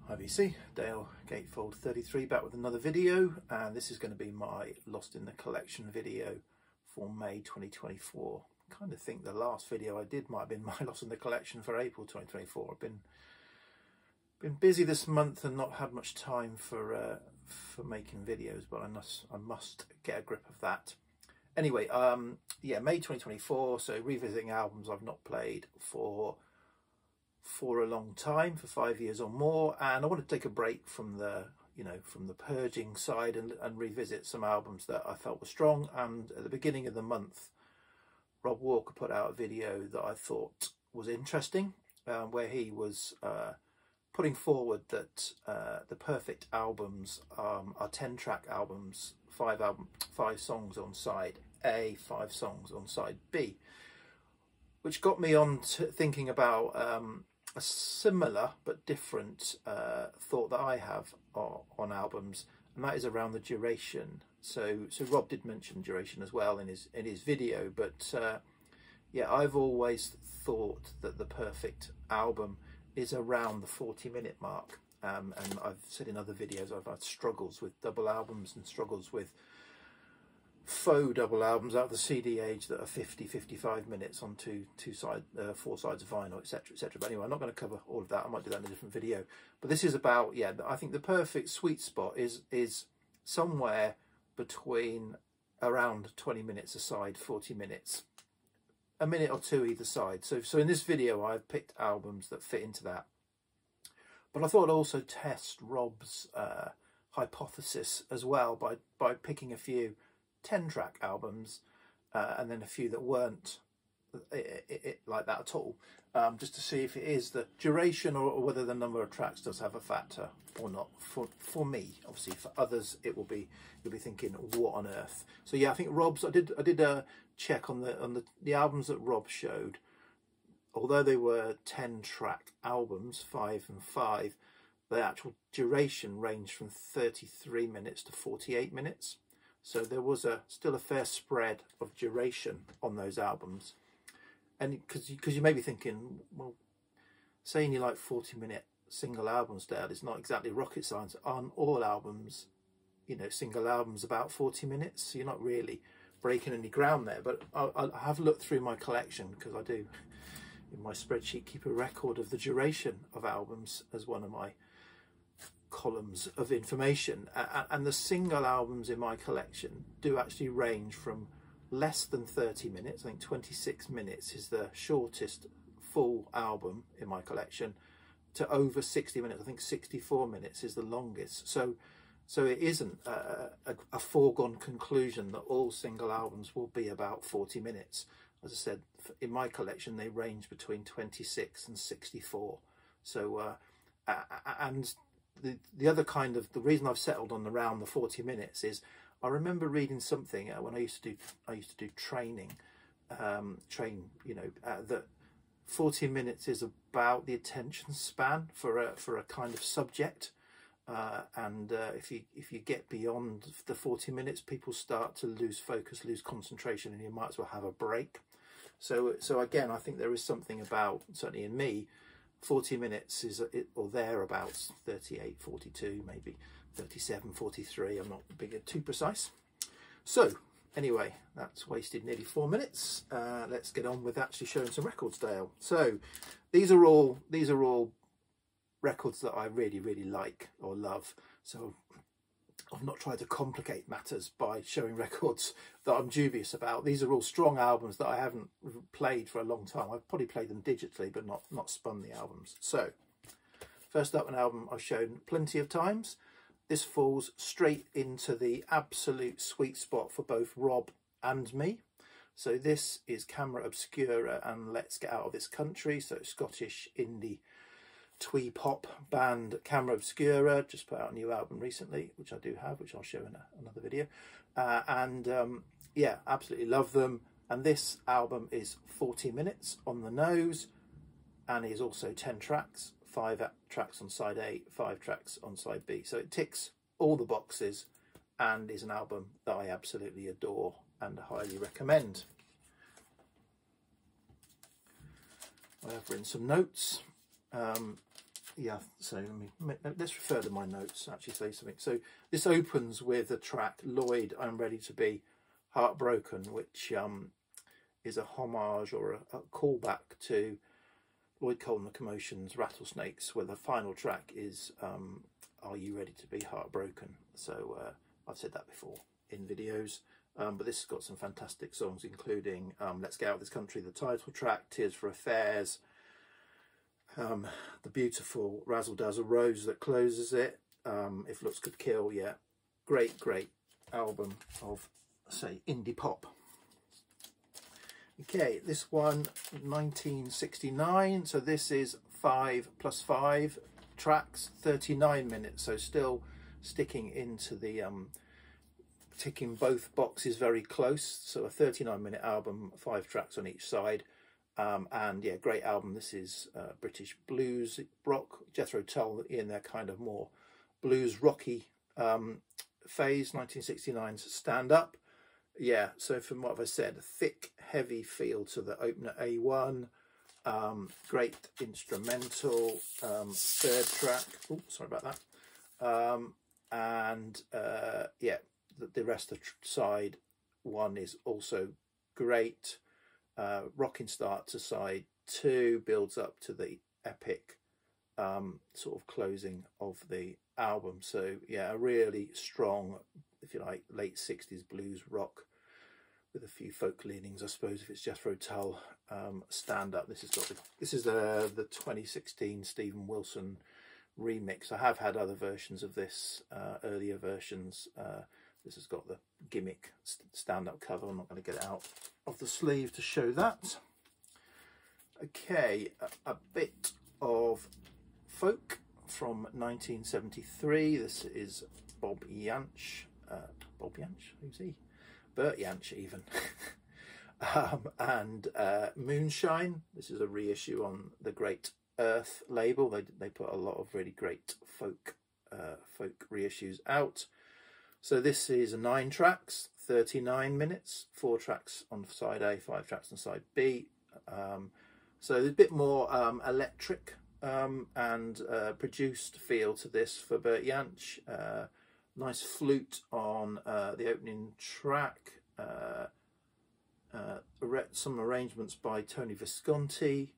Hi VC, Dale Gatefold 33 back with another video, and this is going to be my Lost in the Collection video for May 2024. I kind of think the last video I did might have been my Lost in the Collection for April 2024. I've been busy this month and not had much time for making videos, but I must get a grip of that. Anyway, yeah, May 2024, so revisiting albums I've not played for a long time, for 5 years or more, and I want to take a break from the purging side and revisit some albums that I felt were strong. And at the beginning of the month, Rob Walker put out a video that I thought was interesting, where he was putting forward that the perfect albums are 10-track albums, 5 songs on side A, 5 songs on side B, which got me on to thinking about a similar but different thought that I have on albums, and that is around the duration. So Rob did mention duration as well in his video, but yeah, I've always thought that the perfect album is around the 40-minute mark, and I've said in other videos I've had struggles with double albums and struggles with faux double albums out of the CD age that are 50-55 minutes on four sides of vinyl, etc, etc. But anyway, I'm not going to cover all of that. I might do that in a different video. But this is about, yeah, I think the perfect sweet spot is somewhere between around 20 minutes a side, 40 minutes, a minute or two either side. So in this video I've picked albums that fit into that, but I thought I'd also test Rob's hypothesis as well by picking a few 10-track albums and then a few that weren't like that at all, just to see if it is the duration or whether the number of tracks does have a factor or not. For me, obviously, for others you'll be thinking, what on earth? So yeah, I think Rob's, I did a check on the albums that Rob showed. Although they were 10-track albums, 5 and 5, the actual duration ranged from 33 minutes to 48 minutes. So there was still a fair spread of duration on those albums. And because you may be thinking, well, saying you like 40-minute single albums, Dale, is not exactly rocket science. Aren't all albums, single albums about 40 minutes? So you're not really breaking any ground there. But I have looked through my collection, because I do, in my spreadsheet, keep a record of the duration of albums as one of my columns of information, and the single albums in my collection do actually range from less than 30 minutes. I think 26 minutes is the shortest full album in my collection, to over 60 minutes. I think 64 minutes is the longest. So it isn't a foregone conclusion that all single albums will be about 40 minutes. As I said, in my collection they range between 26 and 64. So and the other kind of, the reason I've settled on around the 40 minutes is I remember reading something when I used to do training, that 40 minutes is about the attention span for a kind of subject, and if you get beyond the 40 minutes, people start to lose focus, lose concentration, and you might as well have a break. So again, I think there is something about, certainly in me, 40 minutes is or thereabouts, 38, 42, maybe 37, 43. I'm not being too precise. So anyway, that's wasted nearly 4 minutes. Let's get on with actually showing some records, Dale. So these are all records that I really, really like or love. So I've not tried to complicate matters by showing records that I'm dubious about. These are all strong albums that I haven't played for a long time. I've probably played them digitally, but not spun the albums. So first up, an album I've shown plenty of times. This falls straight into the absolute sweet spot for both Rob and me. So this is Camera Obscura and Let's Get Out of This Country. So Scottish indie twee pop band Camera Obscura just put out a new album recently, which I do have, which I'll show in another video, yeah, absolutely love them. And this album is 40 minutes on the nose, and is also 10 tracks, 5 tracks on side A, 5 tracks on side B. So it ticks all the boxes and is an album that I absolutely adore and highly recommend. I have written some notes. yeah, so let's refer to my notes, actually say something. So this opens with the track Lloyd, I'm Ready to Be Heartbroken, which is a homage or a callback to Lloyd Cole and the Commotion's Rattlesnakes, where the final track is Are You Ready to Be Heartbroken? So I've said that before in videos, but this has got some fantastic songs, including Let's Get Out of This Country, the title track, Tears for Affairs, the beautiful Razzle Dazzle Rose that closes it, If Looks Could Kill. Yeah, great album of, say, indie pop. Okay, this one, 1969, so this is 5 + 5 tracks, 39 minutes, so still sticking into the ticking both boxes very close. So a 39-minute album, 5 tracks on each side, and yeah, great album. This is British blues rock, Jethro Tull in their kind of more blues rocky phase, 1969's Stand Up. Yeah, so from what I've said, a thick, heavy feel to the opener A1. Great instrumental, 3rd track. Oh, sorry about that. And yeah, the rest of side 1 is also great. Rocking start to side 2, builds up to the epic sort of closing of the album. So yeah, a really strong, if you like, late 60s blues rock with a few folk leanings, I suppose, if it's Jethro Tull. Stand Up. This is the 2016 Stephen Wilson remix. I have had other versions of this, earlier versions. This has got the gimmick Stand Up cover. I'm not going to get it out of the sleeve to show that. Okay, a bit of folk from 1973. This is Bob Jansch. Bob Jansch, who's he? Bert Jansch, even. And Moonshine. This is a reissue on the Great Earth label. They put a lot of really great folk reissues out. So this is 9 tracks, 39 minutes, 4 tracks on side A, 5 tracks on side B. So there's a bit more electric and produced feel to this for Bert Jansch. Nice flute on the opening track. Some arrangements by Tony Visconti.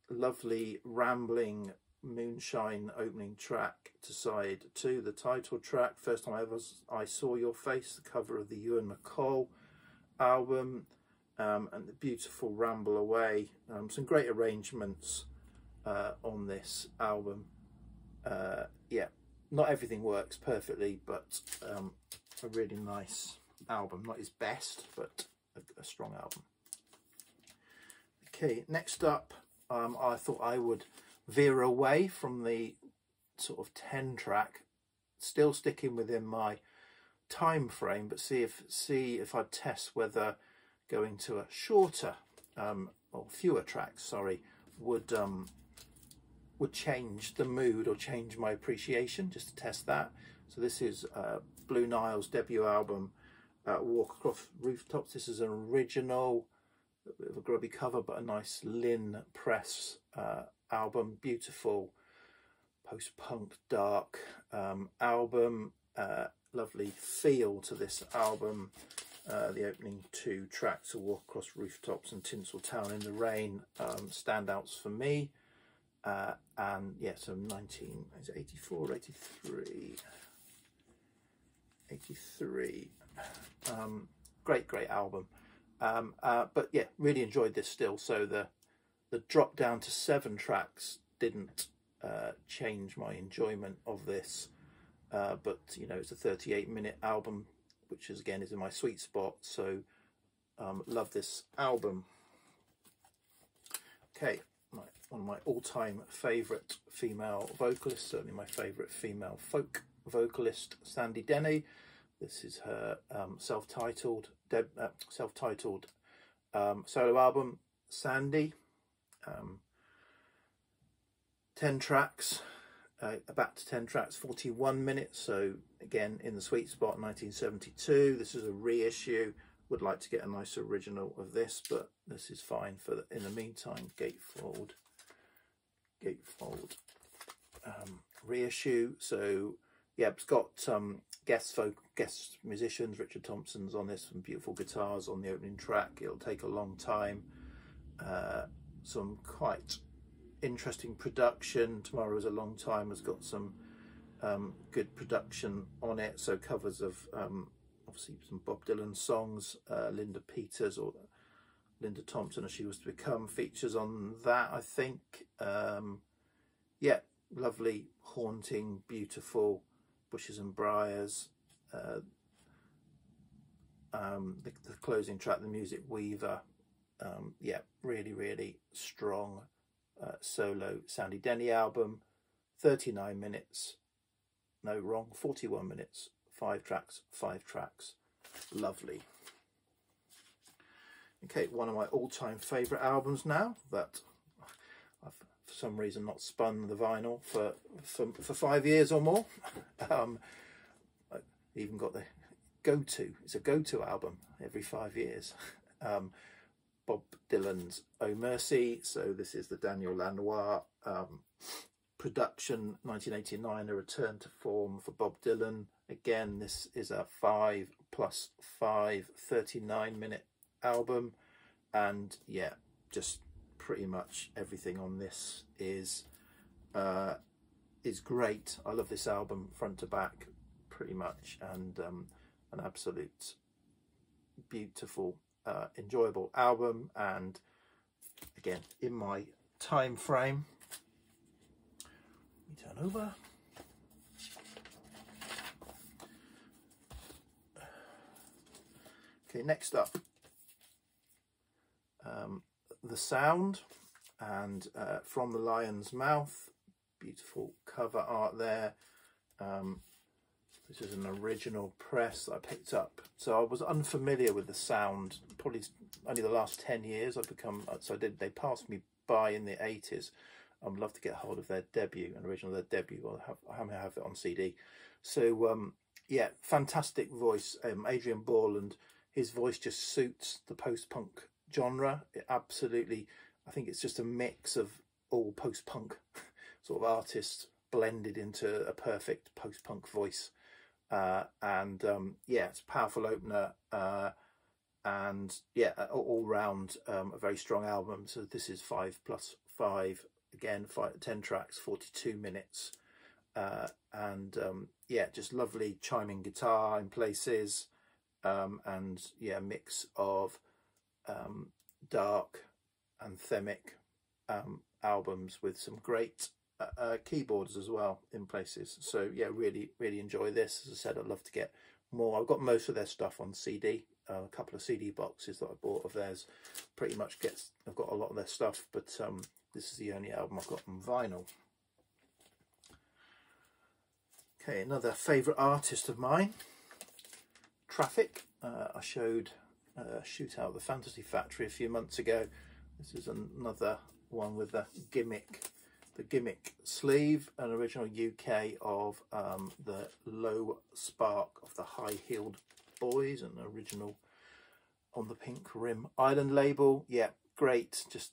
Lovely rambling Moonshine opening track to side 2, the title track, First Time I Saw Your Face, the cover of the Ewan MacColl album, and the beautiful Ramble Away. Some great arrangements on this album. Yeah, not everything works perfectly, but a really nice album. Not his best, but a strong album. Okay, next up, I thought I would veer away from the sort of 10 track, still sticking within my time frame, but see if I test whether going to a shorter or fewer tracks, sorry, would change the mood or change my appreciation, just to test that. So this is Blue Nile's debut album, Walk Across Rooftops. This is an original, a bit of a grubby cover, but a nice Lynn Press album. Beautiful post-punk dark album. Lovely feel to this album. The opening 2 tracks, A Walk Across Rooftops and Tinseltown in the Rain, standouts for me. And yeah, so 84, 83. Great album. But yeah, really enjoyed this still. So the drop down to 7 tracks didn't change my enjoyment of this. But you know, it's a 38-minute album, which is again is in my sweet spot. So love this album. Okay, one of my all-time favourite female vocalists, certainly my favourite female folk vocalist, Sandy Denny. This is her self-titled solo album, Sandy. 10 tracks, about 10 tracks, 41 minutes. So again, in the sweet spot, 1972. This is a reissue. Would like to get a nice original of this, but this is fine for in the meantime. Gatefold gatefold reissue. So yeah, it's got guest musicians. Richard Thompson's on this, some beautiful guitars on the opening track. It'll take a long time. Some quite interesting production. Tomorrow is a Long Time has got some good production on it. So covers of obviously some Bob Dylan songs. Linda Peters, or Linda Thompson as she was to become, features on that, I think. Yeah, lovely, haunting, beautiful Bushes and Briars. The closing track, The Music Weaver. Yeah, really strong solo Sandy Denny album. 39 minutes, no, wrong, 41 minutes, 5 tracks. Lovely. Okay, one of my all-time favourite albums now that I've for some reason not spun the vinyl for 5 years or more. I even got the go-to. It's a go-to album every 5 years. Bob Dylan's Oh Mercy. So this is the Daniel Lanois production, 1989, a return to form for Bob Dylan. Again, this is a 5 + 5, 39-minute album, and yeah, just pretty much everything on this is great. I love this album front to back pretty much, and an absolute beautiful enjoyable album. And again, in my time frame, let me turn over. Okay, next up, The Sound, and From the Lion's Mouth. Beautiful cover art there. This is an original press that I picked up. So I was unfamiliar with The Sound, probably only the last 10 years I've become, they passed me by in the 80s. I'd love to get hold of their debut, their debut. I have it on CD. So yeah, fantastic voice. Adrian Borland, his voice just suits the post-punk genre. It absolutely, I think it's just a mix of all post-punk sort of artists blended into a perfect post-punk voice. And yeah, it's a powerful opener, and yeah, all round a very strong album. So this is 5 + 5, again, 10 tracks, 42 minutes, and yeah, just lovely chiming guitar in places, and yeah, mix of dark anthemic albums with some great keyboards as well in places. So yeah, really enjoy this. As I said, I'd love to get more. I've got most of their stuff on CD, a couple of CD boxes that I bought of theirs. Pretty much I've got a lot of their stuff, but this is the only album I've got on vinyl. Okay, another favourite artist of mine, Traffic. I showed Shootout the Fantasy Factory a few months ago. This is another one with the gimmick sleeve, an original UK of the Low Spark of the High Heeled Boys, an original on the Pink Rim Island label. Yeah, great. Just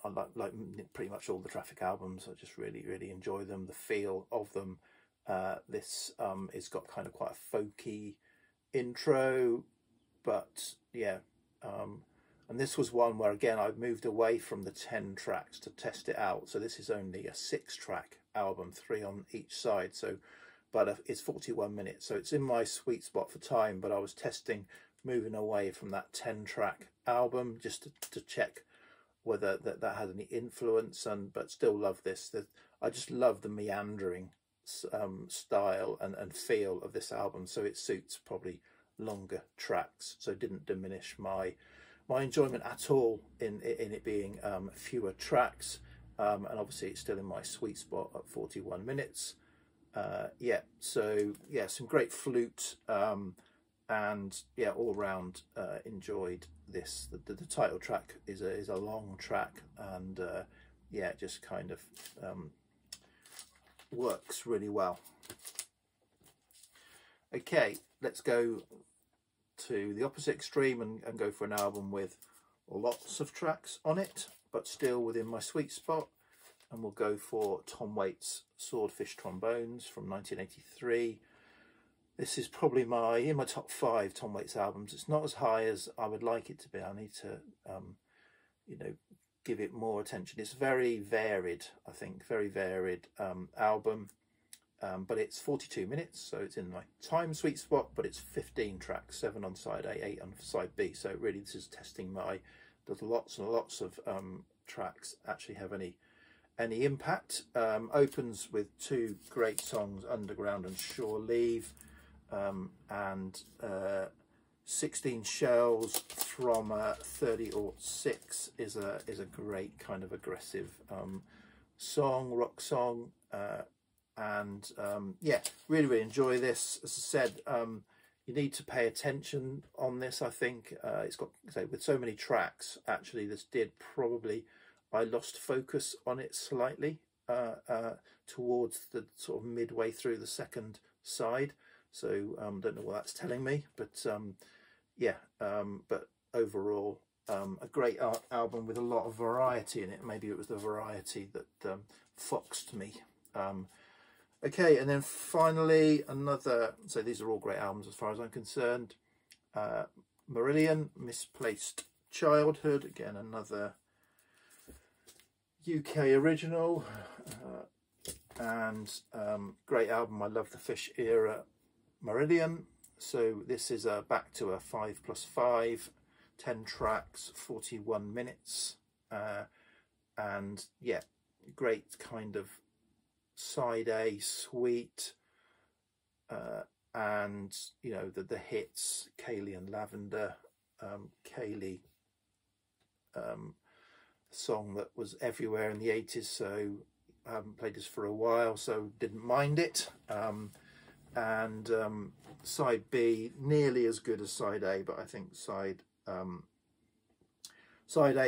I like pretty much all the Traffic albums. I just really enjoy them, the feel of them. This it's got kind of quite a folky intro, but yeah, and this was one where again I moved away from the 10 tracks to test it out. So this is only a 6-track album, 3 on each side. So, but it's 41 minutes, so it's in my sweet spot for time. But I was testing moving away from that 10-track album just to check whether that had any influence, but still love this. I just love the meandering style and feel of this album. So it suits probably longer tracks. So it didn't diminish my enjoyment at all in it being fewer tracks, and obviously it's still in my sweet spot at 41 minutes. Yeah, so yeah, some great flute, and yeah, all round enjoyed this. The title track is a long track, and yeah, it just kind of works really well. Okay, let's go to the opposite extreme and go for an album with lots of tracks on it, but still within my sweet spot. and we'll go for Tom Waits' Swordfish Trombones from 1983. This is probably in my top 5 Tom Waits albums. It's not as high as I would like it to be. I need to, you know, give it more attention. It's very varied, I think, very varied album. But it's 42 minutes, so it's in my time sweet spot, but it's 15 tracks, 7 on side A, 8 on side B. So really this is testing does lots and lots of tracks actually have any impact. Opens with 2 great songs, Underground and Shore Leave, and 16 Shells from 30/06 is a great kind of aggressive song, rock song. And yeah, really enjoy this. As I said, you need to pay attention on this. I think it's got, with so many tracks, actually this I lost focus on it slightly towards the sort of midway through the second side. So don't know what that's telling me, but yeah, but overall a great album with a lot of variety in it. Maybe it was the variety that foxed me. Okay, and then finally so these are all great albums as far as I'm concerned. Marillion, Misplaced Childhood, again another UK original, and great album. I love the Fish era Marillion. So this is back to a 5+5, 10 tracks, 41 minutes, and yeah, great kind of side A, sweet, and you know the hits, Kaylee and Lavender. Kaylee, song that was everywhere in the 80s, so I haven't played this for a while, so didn't mind it. And side B, nearly as good as side A, but I think side A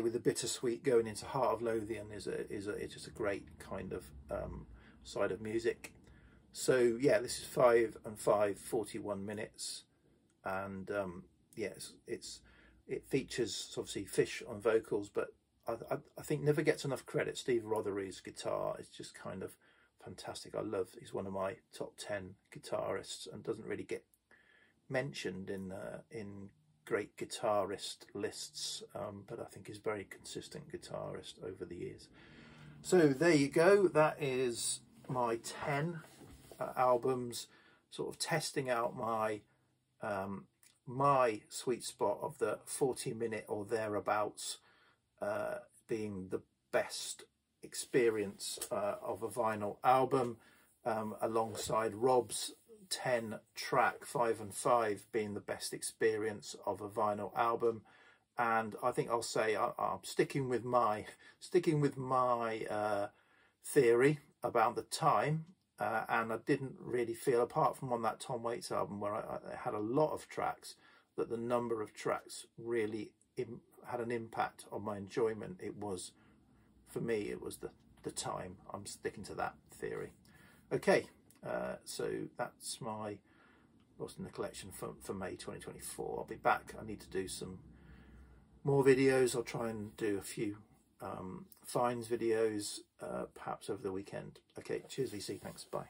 with the bittersweet going into Heart of Lothian is just a great kind of side of music. So yeah, this is 5 and 5, 41 minutes, and yes, it features obviously Fish on vocals, but I think never gets enough credit. Steve Rothery's guitar is just kind of fantastic. He's one of my top 10 guitarists and doesn't really get mentioned in great guitarist lists, but I think he's a very consistent guitarist over the years. So there you go. That is my 10 albums, sort of testing out my my sweet spot of the 40-minute or thereabouts being the best experience of a vinyl album, alongside Rob's 10 track 5 and 5 being the best experience of a vinyl album. And I think I'll say I'm sticking with my theory about the time, and I didn't really feel, apart from on that Tom Waits album where I had a lot of tracks, that the number of tracks really had an impact on my enjoyment. It was, for me, it was the time. I'm sticking to that theory. Okay, so that's my Lost in the Collection for May 2024. I'll be back. I need to do some more videos. I'll try and do a few finds videos perhaps over the weekend. Okay, cheers VC, thanks, bye.